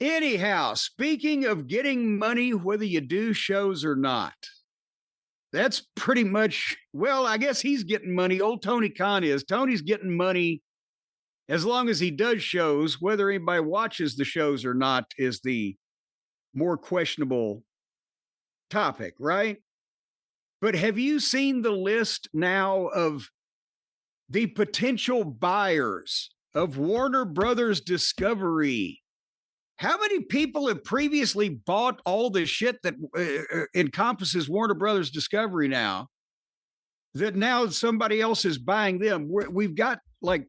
Anyhow, speaking of getting money, whether you do shows or not, that's pretty much, well, I guess he's getting money. Old Tony Khan is. Tony's getting money as long as he does shows. Whether anybody watches the shows or not is the more questionable topic, right? But have you seen the list now of the potential buyers of Warner Brothers Discovery? How many people have previously bought all the shit that encompasses Warner Brothers Discovery now, that now somebody else is buying them? We've got like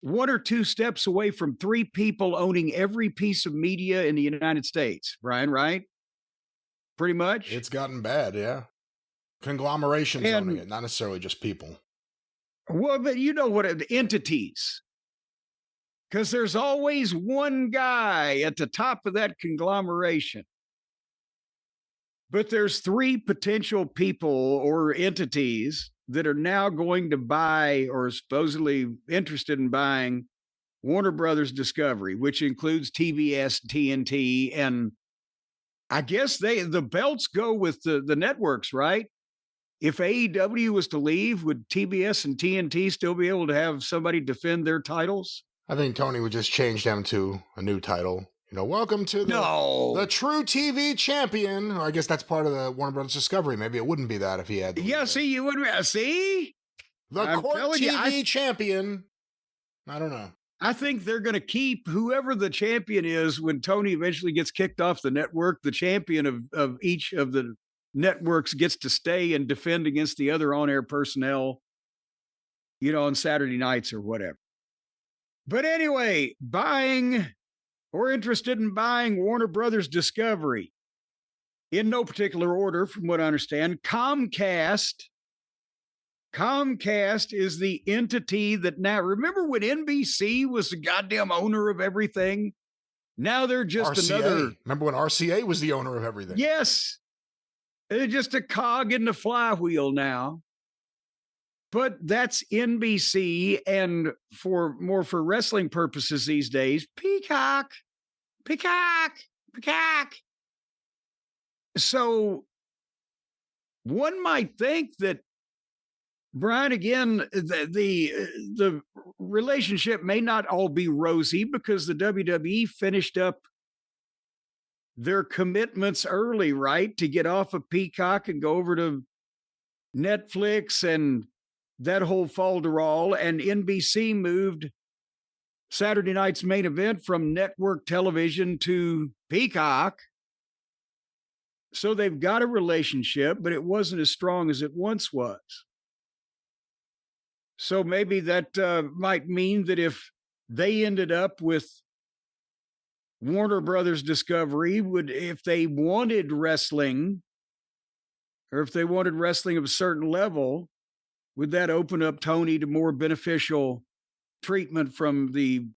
one or two steps away from three people owning every piece of media in the United States, Brian, right? Pretty much. It's gotten bad, yeah. Conglomerations owning it, not necessarily just people. Well, but you know what, entities. Because there's always one guy at the top of that conglomeration. But there's three potential people or entities that are now going to buy or supposedly interested in buying Warner Brothers Discovery, which includes TBS, TNT, and I guess the belts go with the networks, right? If AEW was to leave, would TBS and TNT still be able to have somebody defend their titles? I think Tony would just change them to a new title. You know, welcome to the True TV Champion. I guess that's part of the Warner Brothers Discovery. Maybe it wouldn't be that if he had. Yeah, see, you wouldn't. See? The Court TV Champion. I don't know. I think they're going to keep whoever the champion is when Tony eventually gets kicked off the network. The champion of each of the networks gets to stay and defend against the other on-air personnel, you know, on Saturday nights or whatever. But anyway, buying or interested in buying Warner Brothers Discovery, in no particular order, from what I understand, Comcast is the entity that now, remember when NBC was the goddamn owner of everything? Now they're just RCA. Remember when RCA was the owner of everything? Yes. They're just a cog in the flywheel now. But that's NBC, and for wrestling purposes these days, Peacock. So one might think that, Brian, again, the relationship may not all be rosy because the WWE finished up their commitments early, right? To get off of Peacock and go over to Netflix and that whole falderall, and NBC moved Saturday night's main event from network television to Peacock. So they've got a relationship, but it wasn't as strong as it once was. So maybe that might mean that if they ended up with Warner Brothers Discovery, if they wanted wrestling, or if they wanted wrestling of a certain level, would that open up Tony to more beneficial treatment from the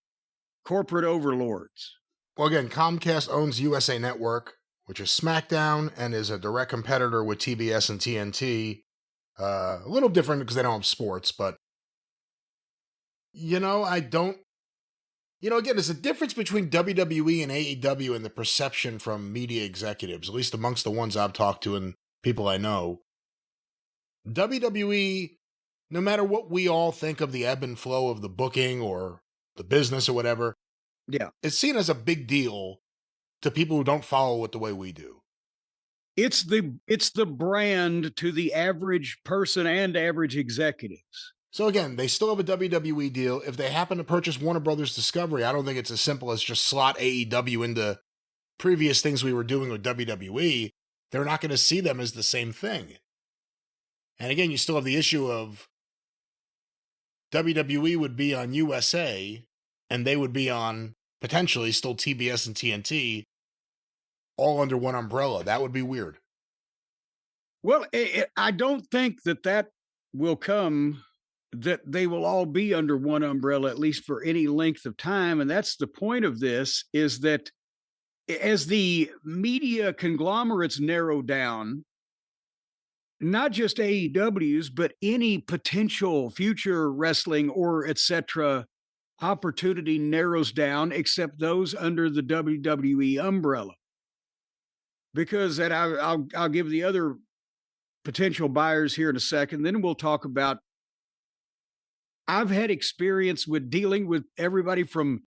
corporate overlords? Well, again, Comcast owns USA Network, which is SmackDown, and is a direct competitor with TBS and TNT. A little different because they don't have sports, but, you know, again, there's a difference between WWE and AEW in the perception from media executives, at least amongst the ones I've talked to and people I know. WWE, no matter what we all think of the ebb and flow of the booking or the business or whatever, yeah, it's seen as a big deal to people who don't follow it the way we do. It's the brand to the average person and average executives. So again, they still have a WWE deal. If they happen to purchase Warner Brothers Discovery, I don't think it's as simple as just slot AEW into previous things we were doing with WWE. They're not going to see them as the same thing. And again, you still have the issue of WWE would be on USA, and they would be on, potentially, still TBS and TNT, all under one umbrella. That would be weird. Well, I don't think that will come, that they will all be under one umbrella, at least for any length of time. And that's the point of this, is that as the media conglomerates narrow down, not just AEW's, but any potential future wrestling or et cetera opportunity narrows down, except those under the WWE umbrella. Because, and I'll give the other potential buyers here in a second. Then we'll talk about. I've had experience with dealing with everybody from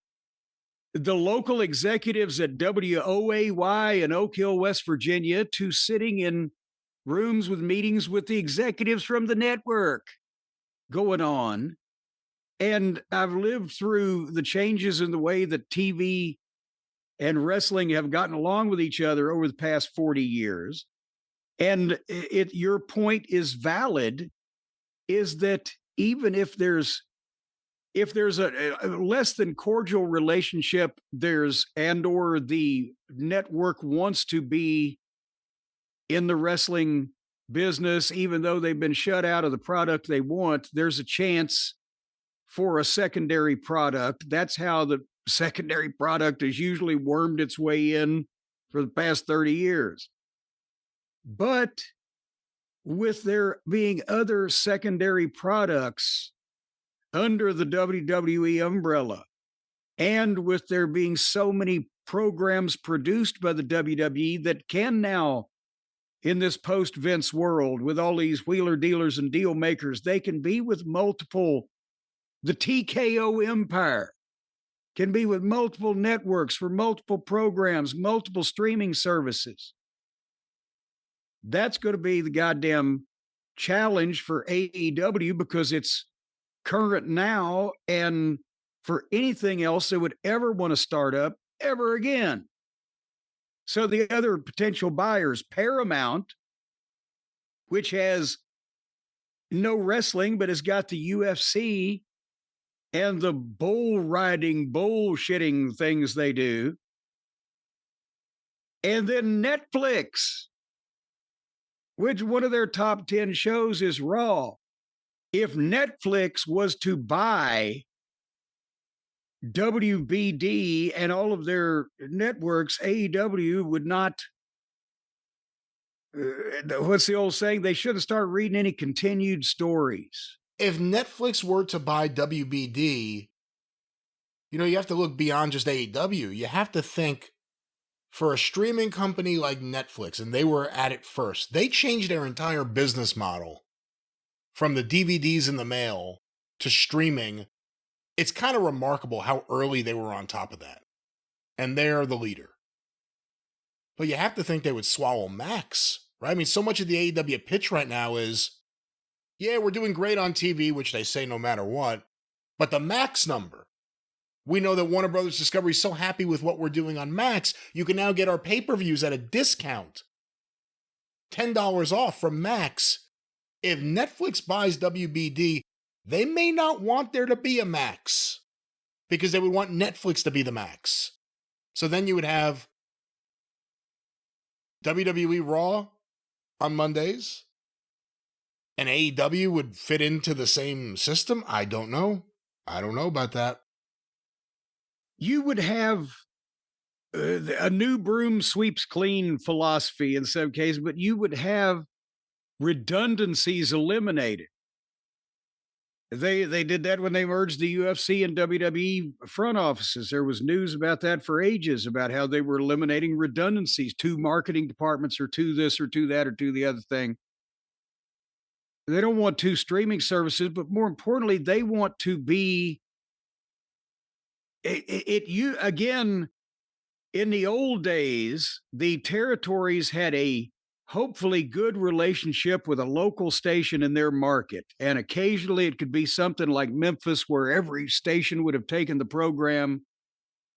the local executives at WOAY in Oak Hill, West Virginia, to sitting in rooms with meetings with the executives from the network going on. And I've lived through the changes in the way that TV and wrestling have gotten along with each other over the past 40 years. And your point is valid, is that even if there's a less than cordial relationship, or the network wants to be in the wrestling business, even though they've been shut out of the product they want, there's a chance for a secondary product. That's how the secondary product has usually wormed its way in for the past 30 years. But with there being other secondary products under the WWE umbrella, and with there being so many programs produced by the WWE that can now, in this post-Vince world, with all these wheeler dealers and deal makers, they can be with multiple, the TKO empire can be with multiple networks for multiple programs, multiple streaming services. That's going to be the goddamn challenge for AEW, because it's current now, and for anything else they would ever want to start up ever again. So the other potential buyers, Paramount, which has no wrestling but has got the UFC and the bull riding, bullshitting things they do. And then Netflix, which one of their top 10 shows is Raw. If Netflix was to buy WBD and all of their networks, AEW would not. What's the old saying? They shouldn't start reading any continued stories. If Netflix were to buy WBD, you have to look beyond just AEW. You have to think, for a streaming company like Netflix, and they were at it first, they changed their entire business model from the DVDs in the mail to streaming. It's kind of remarkable how early they were on top of that. And they're the leader. But you have to think they would swallow Max, right? I mean, so much of the AEW pitch right now is, yeah, we're doing great on TV, which they say no matter what, but the Max number. We know that Warner Brothers Discovery is so happy with what we're doing on Max, you can now get our pay-per-views at a discount. $10 off from Max. If Netflix buys WBD, they may not want there to be a Max, because they would want Netflix to be the Max. So then you would have WWE Raw on Mondays, and AEW would fit into the same system. I don't know about that. You would have a new broom sweeps clean philosophy in some cases, but you would have redundancies eliminated. They did that when they merged the UFC and WWE front offices. There was news about that for ages, about how they were eliminating redundancies, 2 marketing departments, or 2 this or 2 that or 2 the other thing. They don't want 2 streaming services, but more importantly, they want to be you again. In the old days, the territories had a hopefully good relationship with a local station in their market. And occasionally it could be something like Memphis, where every station would have taken the program.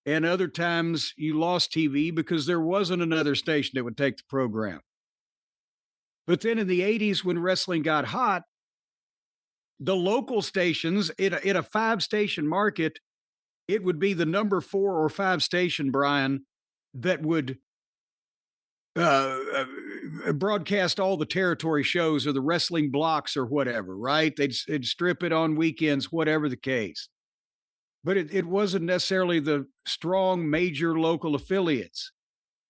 And other times you lost TV because there wasn't another station that would take the program. But then in the 80s, when wrestling got hot, the local stations in a 5-station market, it would be the number 4 or 5 station, Brian, that would broadcast all the territory shows or the wrestling blocks or whatever, right? They'd strip it on weekends, whatever the case. But it wasn't necessarily the strong major local affiliates,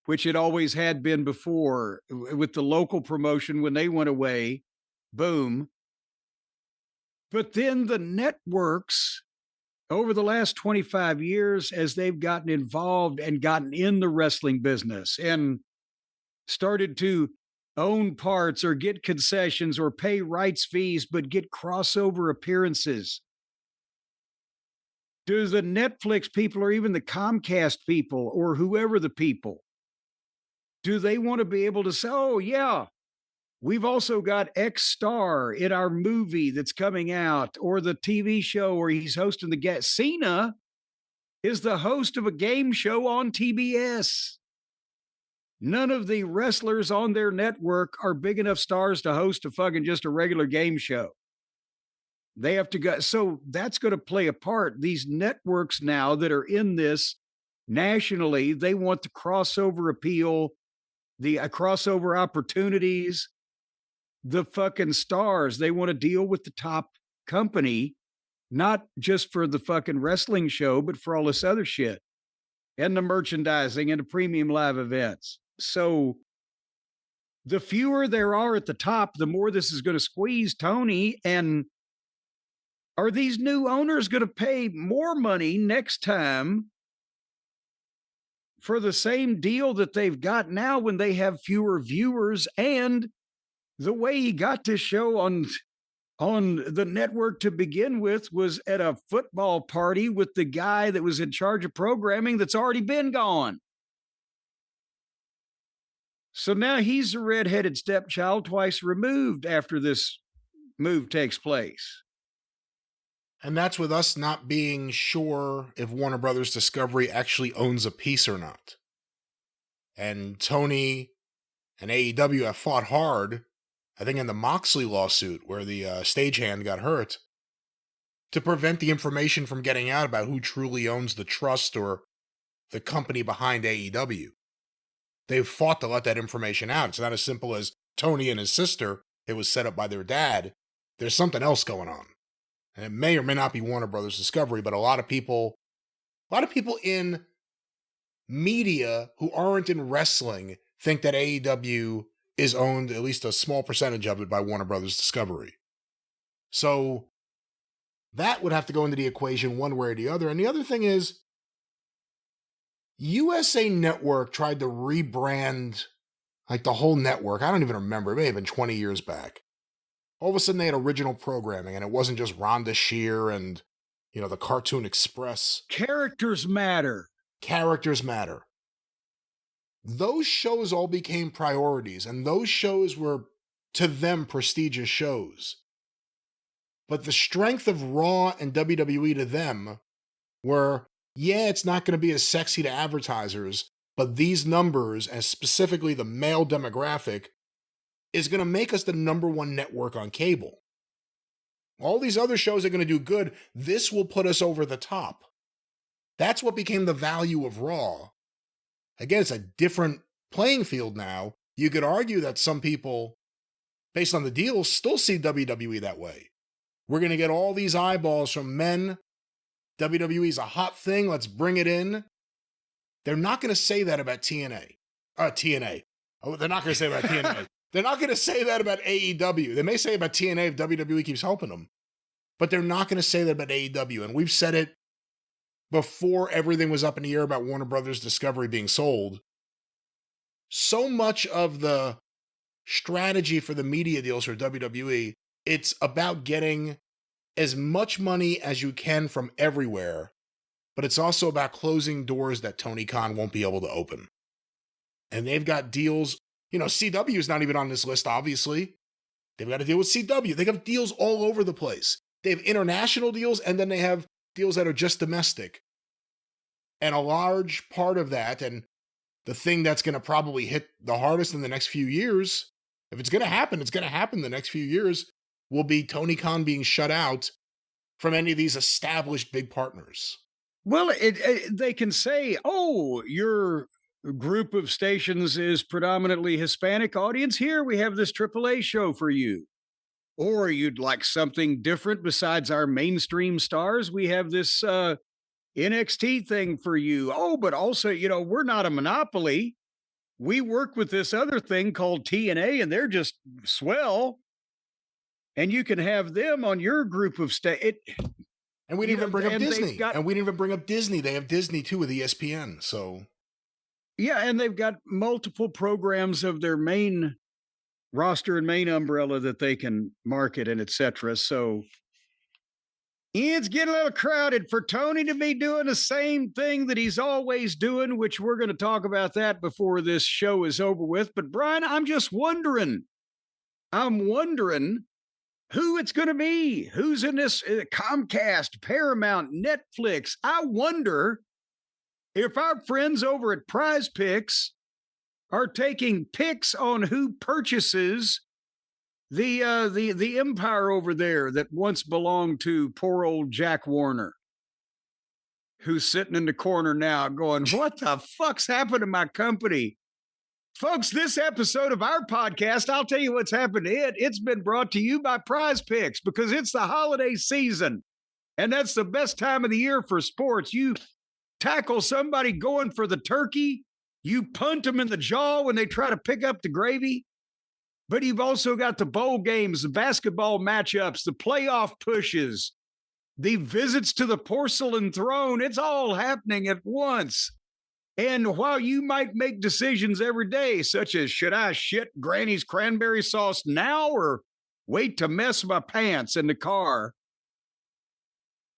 which it always had been before with the local promotion. When they went away, boom. But then the networks over the last 25 years as they've gotten involved and gotten in the wrestling business and started to own parts or get concessions or pay rights fees, but get crossover appearances. Do the Netflix people or even the Comcast people or whoever the people, do they want to be able to say, oh, yeah, we've also got X star in our movie that's coming out or the TV show where he's hosting the guest? Cena is the host of a game show on TBS. None of the wrestlers on their network are big enough stars to host a fucking just a regular game show. They have to go. So that's going to play a part. These networks now that are in this nationally, they want the crossover appeal, the crossover opportunities, the fucking stars. They want to deal with the top company, not just for the fucking wrestling show, but for all this other shit and the merchandising and the premium live events. So the fewer there are at the top, the more this is going to squeeze Tony. And are these new owners going to pay more money next time for the same deal that they've got now when they have fewer viewers? And the way he got this show on the network to begin with was at a football party with the guy that was in charge of programming that's already been gone. So now he's a redheaded stepchild twice removed after this move takes place. And that's with us not being sure if Warner Brothers Discovery actually owns a piece or not. And Tony and AEW have fought hard, I think in the Moxley lawsuit where the stagehand got hurt, to prevent the information from getting out about who truly owns the trust or the company behind AEW. They've fought to let that information out. It's not as simple as Tony and his sister. It was set up by their dad. There's something else going on. And it may or may not be Warner Brothers Discovery, but a lot of people in media who aren't in wrestling think that AEW is owned, at least a small percentage of it, by Warner Brothers Discovery. So that would have to go into the equation one way or the other. And the other thing is, USA Network tried to rebrand like the whole network. I don't even remember. It may have been 20 years back. All of a sudden they had original programming and it wasn't just Rhonda Shear and, the Cartoon Express. Characters matter. Characters matter. Those shows all became priorities and those shows were, to them, prestigious shows. But the strength of Raw and WWE to them were, yeah, it's not going to be as sexy to advertisers, but these numbers, and specifically the male demographic, is going to make us the number one network on cable. All these other shows are going to do good. This will put us over the top. That's what became the value of Raw. Again, it's a different playing field now. You could argue that some people, based on the deals, still see WWE that way. We're going to get all these eyeballs from men. WWE's a hot thing. Let's bring it in. They're not going to say that about TNA. TNA. Oh, they're not going to say about TNA. They're not going to say that about AEW. They may say about TNA if WWE keeps helping them. But they're not going to say that about AEW. And we've said it before everything was up in the air about Warner Brothers Discovery being sold. So much of the strategy for the media deals for WWE, it's about getting as much money as you can from everywhere, but it's also about closing doors that Tony Khan won't be able to open. And they've got deals, CW is not even on this list, obviously. They've got to deal with CW. They have deals all over the place. They have international deals, and then they have deals that are just domestic. And a large part of that, and the thing that's going to probably hit the hardest in the next few years, if it's going to happen, it's going to happen the next few years, will be Tony Khan being shut out from any of these established big partners. Well, they can say, oh, your group of stations is predominantly Hispanic audience. Here we have this AAA show for you. Or you'd like something different besides our mainstream stars. We have this NXT thing for you. Oh, but also, we're not a monopoly. We work with this other thing called TNA, and they're just swell. And you can have them on your group of And we didn't even bring up Disney. Got, and we didn't even bring up Disney. They have Disney too with ESPN. So yeah, and they've got multiple programs of their main roster and main umbrella that they can market and etc. So it's getting a little crowded for Tony to be doing the same thing that he's always doing, which we're going to talk about that before this show is over with. But Brian, I'm wondering who it's going to be, who's in this Comcast, Paramount, Netflix. I wonder if our friends over at Prize Picks are taking picks on who purchases the empire over there that once belonged to poor old Jack Warner, who's sitting in the corner now going, what the fuck's happened to my company? Folks, this episode of our podcast, I'll tell you what's happened to it. It's been brought to you by Prize Picks because it's the holiday season. And that's the best time of the year for sports. You tackle somebody going for the turkey. You punt them in the jaw when they try to pick up the gravy. But you've also got the bowl games, the basketball matchups, the playoff pushes, the visits to the porcelain throne. It's all happening at once. And while you might make decisions every day, such as should I shit Granny's cranberry sauce now or wait to mess my pants in the car,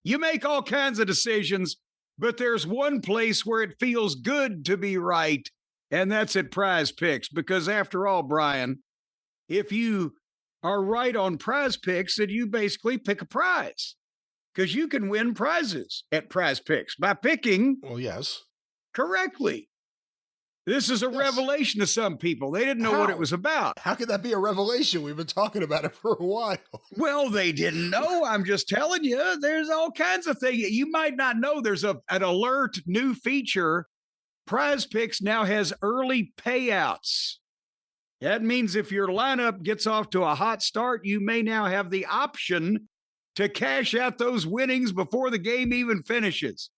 you make all kinds of decisions, but there's one place where it feels good to be right, and that's at Prize Picks. Because after all, Brian, if you are right on Prize Picks, then you basically pick a prize because you can win prizes at Prize Picks by picking. Well, yes. Correctly. This is a revelation to some people. They didn't know what it was about. How could that be a revelation? We've been talking about it for a while. Well, they didn't know. I'm just telling you, there's all kinds of things. You might not know there's an alert new feature. Prize Picks now has early payouts. That means if your lineup gets off to a hot start, you may now have the option to cash out those winnings before the game even finishes.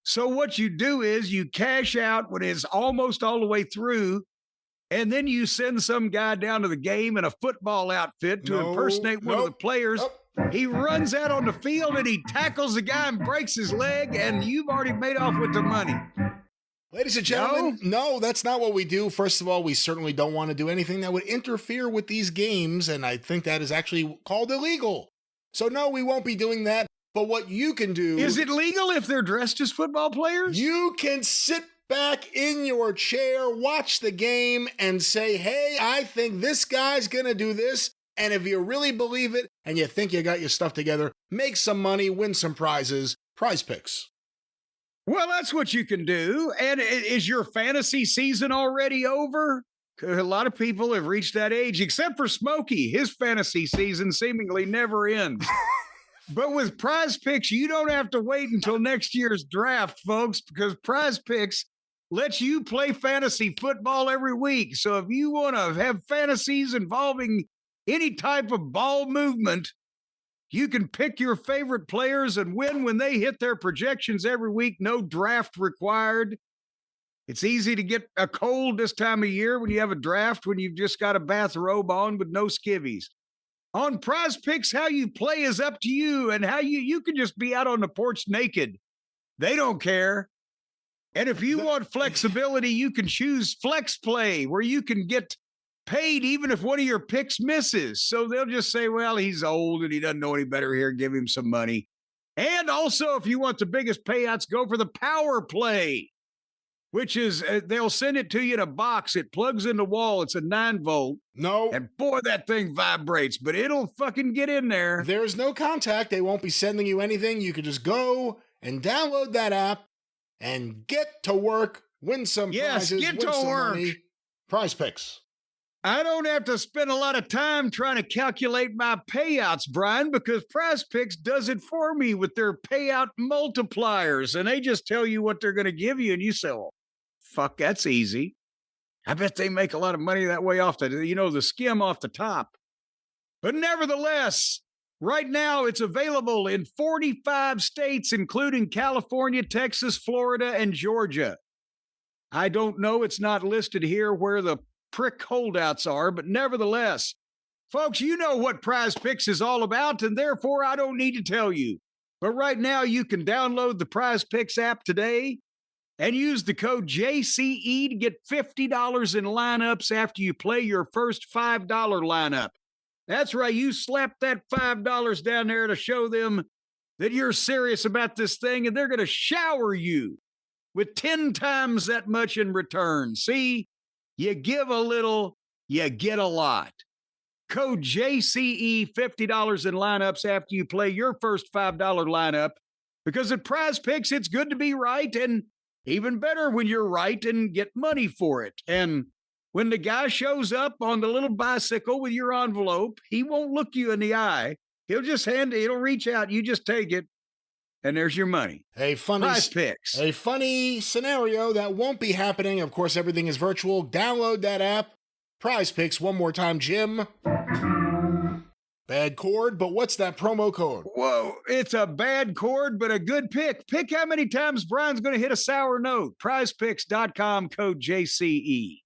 So what you do is you cash out when it's almost all the way through, and then you send some guy down to the game in a football outfit to impersonate one of the players. He runs out on the field and he tackles the guy and breaks his leg, and you've already made off with the money. Ladies and gentlemen, no, that's not what we do. First of all, we certainly don't want to do anything that would interfere with these games, and I think that is actually called illegal. So no, we won't be doing that. But what you can do... Is it legal if they're dressed as football players? You can sit back in your chair, watch the game, and say, hey, I think this guy's going to do this. And if you really believe it and you think you got your stuff together, make some money, win some prizes. Prize Picks. Well, that's what you can do. And is your fantasy season already over? A lot of people have reached that age, except for Smokey. His fantasy season seemingly never ends. But with Prize Picks, you don't have to wait until next year's draft, folks, because Prize Picks lets you play fantasy football every week. So if you want to have fantasies involving any type of ball movement, you can pick your favorite players and win when they hit their projections every week. No draft required. It's easy to get a cold this time of year when you have a draft, when you've just got a bathrobe on with no skivvies. On Prize Picks, how you play is up to you, and how you can just be out on the porch naked. They don't care. And if you want flexibility, you can choose Flex Play, where you can get paid even if one of your picks misses. So they'll just say, well, he's old and he doesn't know any better here. Give him some money. And also, if you want the biggest payouts, go for the Power Play, which is they'll send it to you in a box. It plugs in the wall. It's a 9-volt. No. And boy, that thing vibrates, but it'll fucking get in there. There's no contact. They won't be sending you anything. You can just go and download that app and get to work, win some prizes, get win to some work. money. Prize Picks. I don't have to spend a lot of time trying to calculate my payouts, Brian, because Prize Picks does it for me with their payout multipliers. And they just tell you what they're going to give you. And you say, well, fuck, that's easy. I bet they make a lot of money that way off the skim off the top. But nevertheless, right now it's available in 45 states, including California, Texas, Florida, and Georgia. I don't know. It's not listed here where the prick holdouts are, but nevertheless, folks, you know what Prize Picks is all about, and therefore I don't need to tell you. But right now, you can download the Prize Picks app today and use the code JCE to get $50 in lineups after you play your first $5 lineup. That's right, you slap that $5 down there to show them that you're serious about this thing, and they're going to shower you with 10 times that much in return. See, you give a little, you get a lot. Code JCE, $50 in lineups after you play your first $5 lineup, because at Prize Picks, it's good to be right, and even better when you're right and get money for it. And when the guy shows up on the little bicycle with your envelope, he won't look you in the eye. He'll just he'll reach out, you just take it, and there's your money. Prize Picks. A funny scenario that won't be happening. Of course, everything is virtual. Download that app. Prize Picks, one more time, Jim. Bad chord, but what's that promo code? Whoa, it's a bad chord, but a good pick. Pick how many times Brian's going to hit a sour note. PrizePicks.com, code JCE.